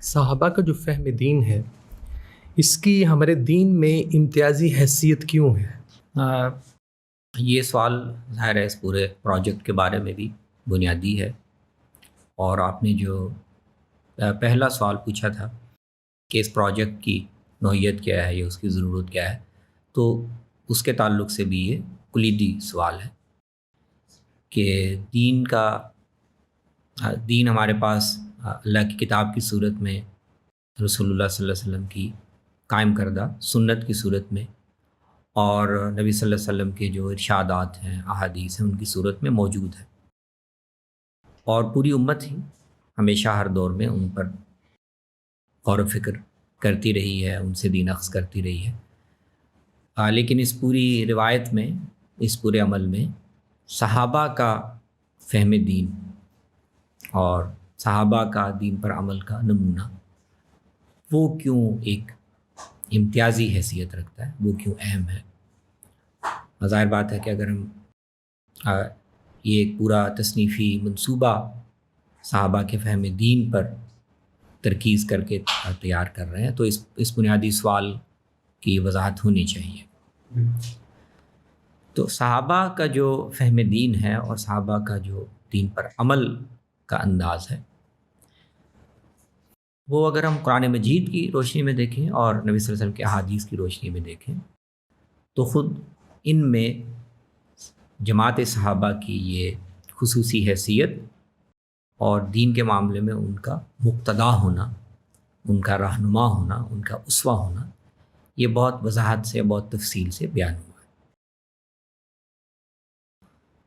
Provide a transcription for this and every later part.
صحابہ کا جو فہم دین ہے اس کی ہمارے دین میں امتیازی حیثیت کیوں ہے؟ آ، یہ سوال ظاہر ہے اس پورے پروجیکٹ کے بارے میں بھی بنیادی ہے، اور آپ نے جو پہلا سوال پوچھا تھا کہ اس پروجیکٹ کی نوعیت کیا ہے یا اس کی ضرورت کیا ہے، تو اس کے تعلق سے بھی یہ کلیدی سوال ہے کہ دین ہمارے پاس اللہ کی کتاب کی صورت میں، رسول اللہ صلی اللہ علیہ وسلم کی قائم کردہ سنت کی صورت میں، اور نبی صلی اللہ علیہ وسلم کے جو ارشادات ہیں، احادیث ہیں، ان کی صورت میں موجود ہے، اور پوری امت ہی ہمیشہ ہر دور میں ان پر غور و فکر کرتی رہی ہے، ان سے دین اخذ کرتی رہی ہے۔ لیکن اس پوری روایت میں، اس پورے عمل میں صحابہ کا فہم دین اور صحابہ کا دین پر عمل کا نمونہ وہ کیوں ایک امتیازی حیثیت رکھتا ہے، وہ کیوں اہم ہے۔ ظاہر بات ہے کہ اگر ہم یہ ایک پورا تصنیفی منصوبہ صحابہ کے فہم دین پر ترکیز کر کے تیار کر رہے ہیں تو اس بنیادی سوال کی وضاحت ہونی چاہیے۔ تو صحابہ کا جو فہم دین ہے اور صحابہ کا جو دین پر عمل کا انداز ہے، وہ اگر ہم قرآن مجید کی روشنی میں دیکھیں اور نبی صلی اللہ علیہ وسلم کے احادیث کی روشنی میں دیکھیں تو خود ان میں جماعت صحابہ کی یہ خصوصی حیثیت اور دین کے معاملے میں ان کا مقتدا ہونا، ان کا رہنما ہونا، ان کا اسوہ ہونا، یہ بہت وضاحت سے، بہت تفصیل سے بیان ہوا ہے۔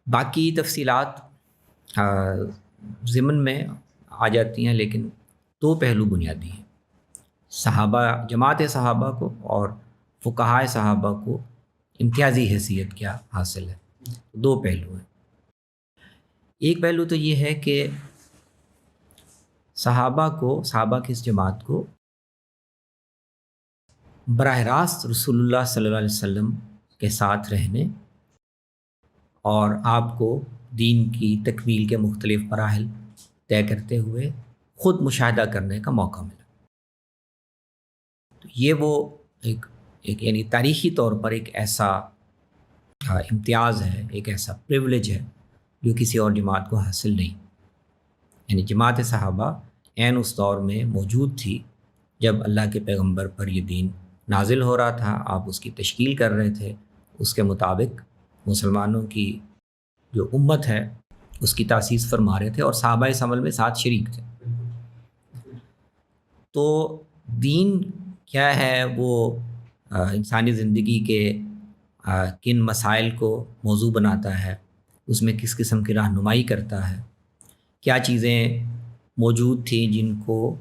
باقی تفصیلات ضمن میں آ جاتی ہیں، لیکن دو پہلو بنیادی ہیں۔ صحابہ، جماعت صحابہ کو اور فقہائے صحابہ کو امتیازی حیثیت کیا حاصل ہے؟ دو پہلو ہیں۔ ایک پہلو تو یہ ہے کہ صحابہ کی اس جماعت کو براہ راست رسول اللہ صلی اللہ علیہ وسلم کے ساتھ رہنے اور آپ کو دین کی تکمیل کے مختلف مراحل طے کرتے ہوئے خود مشاہدہ کرنے کا موقع ملا۔ تو یہ وہ ایک یعنی تاریخی طور پر ایک ایسا امتیاز ہے، ایک ایسا پریولیج ہے جو کسی اور جماعت کو حاصل نہیں۔ یعنی جماعت صحابہ عین اس دور میں موجود تھی جب اللہ کے پیغمبر پر یہ دین نازل ہو رہا تھا، آپ اس کی تشکیل کر رہے تھے، اس کے مطابق مسلمانوں کی جو امت ہے اس کی تاسیس فرما رہے تھے، اور صحابہ اس عمل میں ساتھ شریک تھے۔ تو دین کیا ہے، وہ انسانی زندگی کے کن مسائل کو موضوع بناتا ہے، اس میں کس قسم کی رہنمائی کرتا ہے، کیا چیزیں موجود تھیں جن کو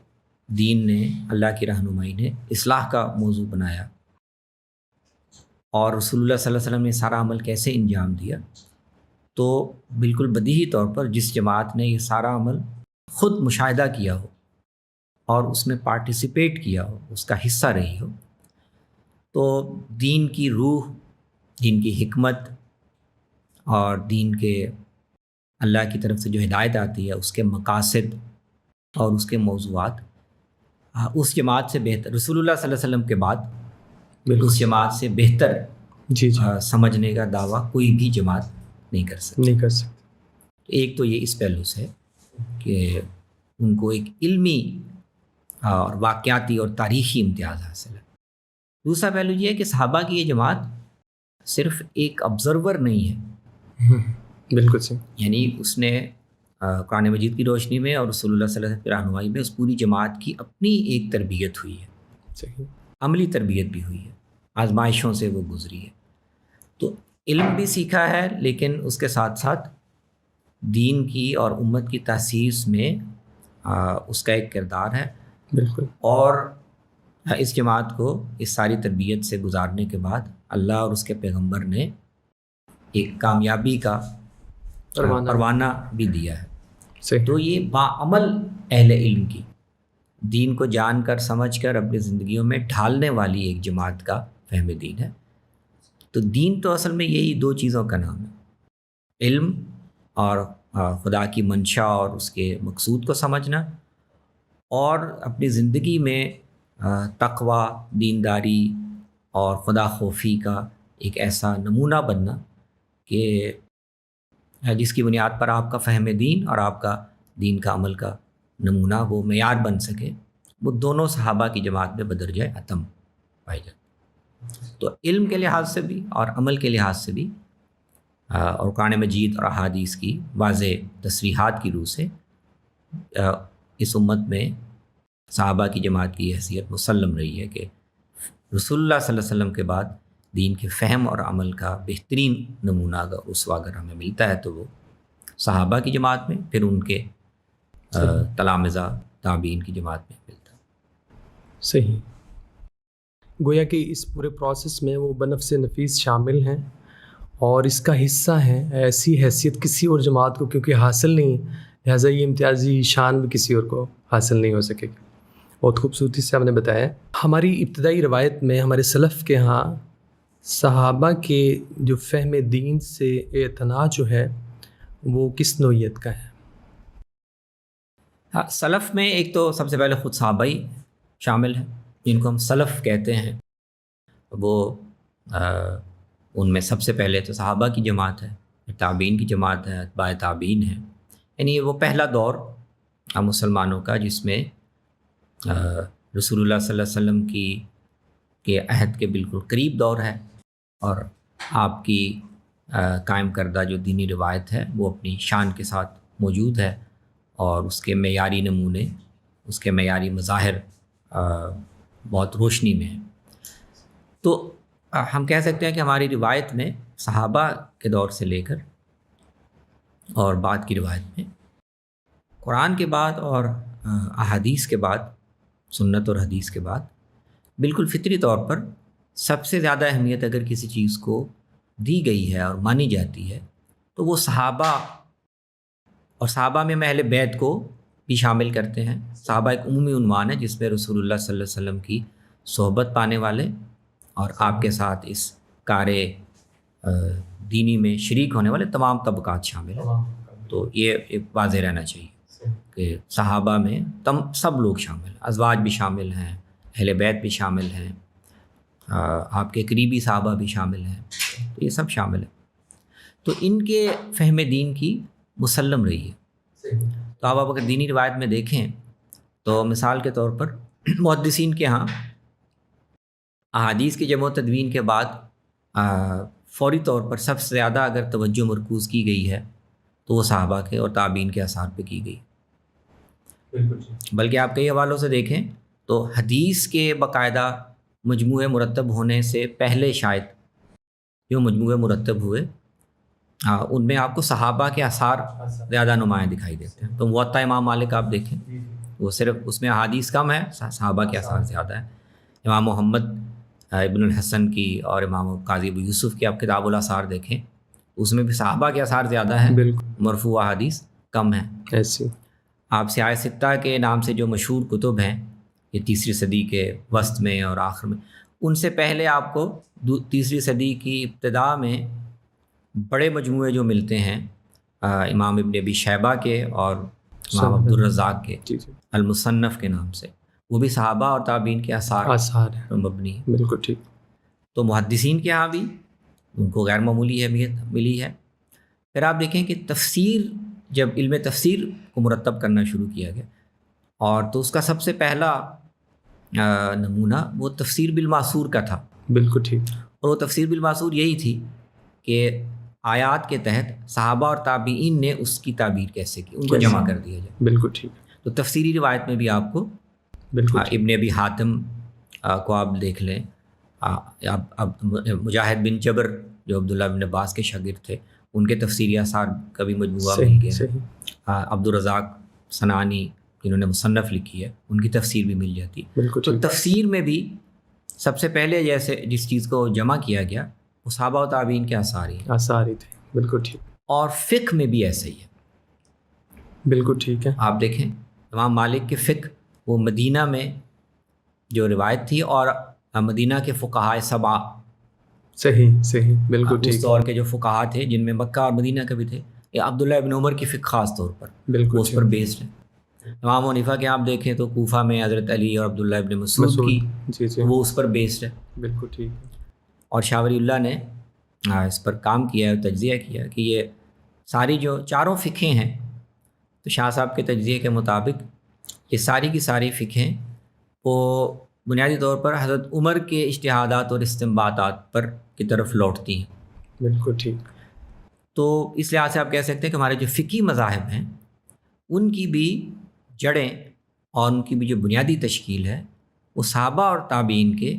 دین نے، اللہ کی رہنمائی نے اصلاح کا موضوع بنایا، اور رسول اللہ صلی اللہ علیہ وسلم نے سارا عمل کیسے انجام دیا۔ تو بالکل بدیہی طور پر جس جماعت نے یہ سارا عمل خود مشاہدہ کیا ہو اور اس میں پارٹیسپیٹ کیا ہو، اس کا حصہ رہی ہو، تو دین کی روح، دین کی حکمت اور دین کے اللہ کی طرف سے جو ہدایت آتی ہے، اس کے مقاصد اور اس کے موضوعات اس جماعت سے بہتر، رسول اللہ صلی اللہ علیہ وسلم کے بعد اس جماعت سے بہتر سمجھنے کا دعویٰ کوئی بھی جماعت نہیں کر سکتی۔ ایک تو یہ اس پہلو سے کہ ان کو ایک علمی اور واقعاتی اور تاریخی امتیاز حاصل ہے۔ دوسرا پہلو یہ ہے کہ صحابہ کی یہ جماعت صرف ایک آبزرور نہیں ہے، بالکل صحیح، یعنی اس نے قرآن مجید کی روشنی میں اور رسول اللہ صلی اللہ علیہ وسلم کی رہنمائی میں اس پوری جماعت کی اپنی ایک تربیت ہوئی ہے، صحیح، عملی تربیت بھی ہوئی ہے، آزمائشوں سے وہ گزری ہے۔ تو علم بھی سیکھا ہے، لیکن اس کے ساتھ ساتھ دین کی اور امت کی تاسیس میں اس کا ایک کردار ہے۔ بالکل۔ اور اس جماعت کو اس ساری تربیت سے گزارنے کے بعد اللہ اور اس کے پیغمبر نے ایک کامیابی کا پروانہ بھی دیا ہے۔ تو یہ باعمل اہل علم کی، دین کو جان کر سمجھ کر اپنی زندگیوں میں ڈھالنے والی ایک جماعت کا فہم دین ہے۔ تو دین تو اصل میں یہی دو چیزوں کا نام ہے، علم اور خدا کی منشا اور اس کے مقصود کو سمجھنا، اور اپنی زندگی میں تقوی، دینداری اور خدا خوفی کا ایک ایسا نمونہ بننا کہ جس کی بنیاد پر آپ کا فہم دین اور آپ کا دین کا عمل کا نمونہ وہ معیار بن سکے، وہ دونوں صحابہ کی جماعت میں بدرجہ اتم پائی جاتی۔ تو علم کے لحاظ سے بھی اور عمل کے لحاظ سے بھی اور قرآن مجید اور احادیث کی واضح تصریحات کی روح سے اس امت میں صحابہ کی جماعت کی حیثیت مسلم رہی ہے کہ رسول اللہ صلی اللہ علیہ وسلم کے بعد دین کے فہم اور عمل کا بہترین نمونہ اگر اسوہ اگر ہمیں ملتا ہے تو وہ صحابہ کی جماعت میں، پھر ان کے تلامذہ تابعین کی جماعت میں ملتا ہے۔ صحیح، گویا کہ اس پورے پروسیس میں وہ بنفس نفیس شامل ہیں اور اس کا حصہ ہیں، ایسی حیثیت کسی اور جماعت کو کیونکہ حاصل نہیں، لہٰذا یہ امتیازی شان بھی کسی اور کو حاصل نہیں ہو سکے گی۔ بہت خوبصورتی سے آپ نے بتایا۔ ہماری ابتدائی روایت میں ہمارے سلف کے ہاں صحابہ کے جو فہم دین سے اعتناء جو ہے وہ کس نوعیت کا ہے؟ ہاں، سلف میں ایک تو سب سے پہلے خود صحابہ ہی شامل ہیں جن کو ہم سلف کہتے ہیں۔ وہ ان میں سب سے پہلے تو صحابہ کی جماعت ہے، تابعین کی جماعت ہے، اتباع تابعین ہے، یعنی وہ پہلا دور مسلمانوں کا جس میں رسول اللہ صلی اللہ علیہ وسلم کے عہد کے بالکل قریب دور ہے، اور آپ کی قائم کردہ جو دینی روایت ہے وہ اپنی شان کے ساتھ موجود ہے، اور اس کے معیاری نمونے، اس کے معیاری مظاہر بہت روشنی میں ہیں۔ تو ہم کہہ سکتے ہیں کہ ہماری روایت میں صحابہ کے دور سے لے کر اور بعد کی روایت میں قرآن کے بعد اور احادیث کے بعد، سنت اور حدیث کے بعد، بالکل فطری طور پر سب سے زیادہ اہمیت اگر کسی چیز کو دی گئی ہے اور مانی جاتی ہے تو وہ صحابہ، اور صحابہ میں اہل بیت کو بھی شامل کرتے ہیں۔ صحابہ ایک عمومی عنوان ہے جس میں رسول اللہ صلی اللہ علیہ وسلم کی صحبت پانے والے اور آپ کے ساتھ اس کار دینی میں شریک ہونے والے تمام طبقات شامل ہیں۔ تو یہ ایک واضح رہنا چاہیے کہ صحابہ میں سب لوگ شامل ہیں، ازواج بھی شامل ہیں، اہل بیت بھی شامل ہیں، آپ کے قریبی صحابہ بھی شامل ہیں، تو یہ سب شامل ہیں۔ تو ان کے فہم دین کی مسلم رہی ہے۔ تو آپ اگر دینی روایت میں دیکھیں تو مثال کے طور پر محدثین کے ہاں احادیث کی جمع و تدوین کے بعد فوری طور پر سب سے زیادہ اگر توجہ مرکوز کی گئی ہے تو وہ صحابہ کے اور تابعین کے آثار پہ کی گئی۔ بلکہ آپ کئی حوالوں سے دیکھیں تو حدیث کے باقاعدہ مجموعے مرتب ہونے سے پہلے شاید جو مجموعے مرتب ہوئے ان میں آپ کو صحابہ کے آثار زیادہ نمایاں دکھائی دیتے ہیں۔ تو موطا امام مالک آپ دیکھیں، وہ صرف اس میں احادیث کم ہے، صحابہ کے آثار زیادہ ہیں۔ امام محمد ابن الحسن کی اور امام قاضی ابو یوسف کی آپ کتاب الاثار دیکھیں، اس میں بھی صحابہ کے آثار زیادہ ہیں، مرفوع احادیث کم ہیں۔ ایسی آپ سیاہ ستہ کے نام سے جو مشہور کتب ہیں یہ 3 صدی کے وسط میں اور آخر میں، ان سے پہلے آپ کو 3 صدی کی ابتدا میں بڑے مجموعے جو ملتے ہیں امام ابن ابی شیبہ کے اور امام عبدالرزاق کے المصنف کے نام سے، وہ بھی صحابہ اور تابعین کے آثار ہیں مبنی۔ بالکل ٹھیک۔ تو محدثین کے ہاں بھی ان کو غیر معمولی اہمیت ملی ہے۔ پھر آپ دیکھیں کہ تفسیر، جب علم تفسیر کو مرتب کرنا شروع کیا گیا، اور تو اس کا سب سے پہلا نمونہ وہ تفسیر بالماسور کا تھا۔ بالکل ٹھیک۔ اور وہ تفسیر بالماسور یہی تھی کہ آیات کے تحت صحابہ اور تابعین نے اس کی تعبیر کیسے کی، ان کو جمع کر دیا جائے۔ بالکل ٹھیک۔ تو تفسیری روایت میں بھی آپ کو ابن ابی حاتم کو آپ دیکھ لیں، اب مجاہد بن جبر جو عبداللہ بن عباس کے شاگرد تھے، ان کے تفسیری آثار کا بھی مجموعہ مل گیا۔ عبدالرزاق صنعانی جنہوں نے مصنف لکھی ہے، ان کی تفسیر بھی مل جاتی۔ تو تفسیر میں بھی سب سے پہلے جیسے جس چیز کو جمع کیا گیا وہ صحابہ و تابعین کے آثار ہی تھے۔ بالکل ٹھیک۔ اور فقہ میں بھی ایسے ہی ہے۔ بالکل ٹھیک ہے۔ آپ دیکھیں امام مالک کے فقہ وہ مدینہ میں جو روایت تھی، اور مدینہ کے فقہائے سبع، صحیح بالکل ٹھیک، اس دور کے جو فقہا تھے جن میں مکہ اور مدینہ کے بھی تھے، یہ عبداللہ ابن عمر کی فقہ خاص طور پر وہ اس پر بیسڈ ہے۔ امام حنیفہ کے آپ دیکھیں تو کوفہ میں حضرت علی اور عبداللہ ابن مسعود کی جی وہ اس پر بیسڈ ہے. بالکل ٹھیک ہے. اور شاہ ولی اللہ نے اس پر کام کیا ہے، تجزیہ کیا کہ یہ ساری جو چاروں فقہیں ہیں، تو شاہ صاحب کے تجزیے کے مطابق یہ ساری کی ساری فقہیں وہ بنیادی طور پر حضرت عمر کے اجتہادات اور استنباطات پر کی طرف لوٹتی ہیں. بالکل ٹھیک. تو اس لحاظ سے آپ کہہ سکتے ہیں کہ ہمارے جو فقہی مذاہب ہیں ان کی بھی جڑیں اور ان کی بھی جو بنیادی تشکیل ہے وہ صحابہ اور تابعین کے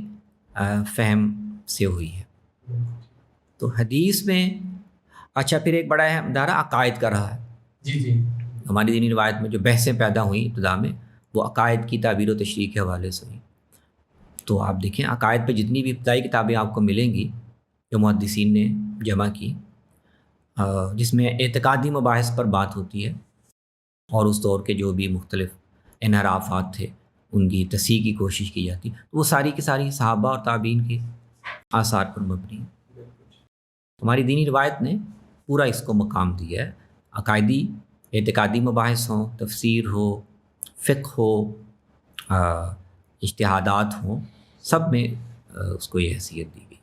فہم سے ہوئی ہے. تو حدیث میں اچھا پھر ایک بڑا اہم دائرہ عقائد کا رہا ہے. جی ہماری دینی روایت میں جو بحثیں پیدا ہوئیں ابتدا میں وہ عقائد کی تعبیر و تشریح کے حوالے سے ہوئیں. تو آپ دیکھیں عقائد پہ جتنی بھی ابتدائی کتابیں آپ کو ملیں گی جو محدثین نے جمع کی، جس میں اعتقادی مباحث پر بات ہوتی ہے اور اس دور کے جو بھی مختلف انحرافات تھے ان کی تصحیح کی کوشش کی جاتی، تو وہ ساری کی ساری صحابہ اور تابعین کے آثار پر مبنی ہے. ہماری دینی روایت نے پورا اس کو مقام دیا ہے. عقائدی اعتقادی مباحث ہوں، تفسیر ہو، فقہ ہو، اجتہادات ہوں، سب میں اس کو یہ حیثیت دی گئی.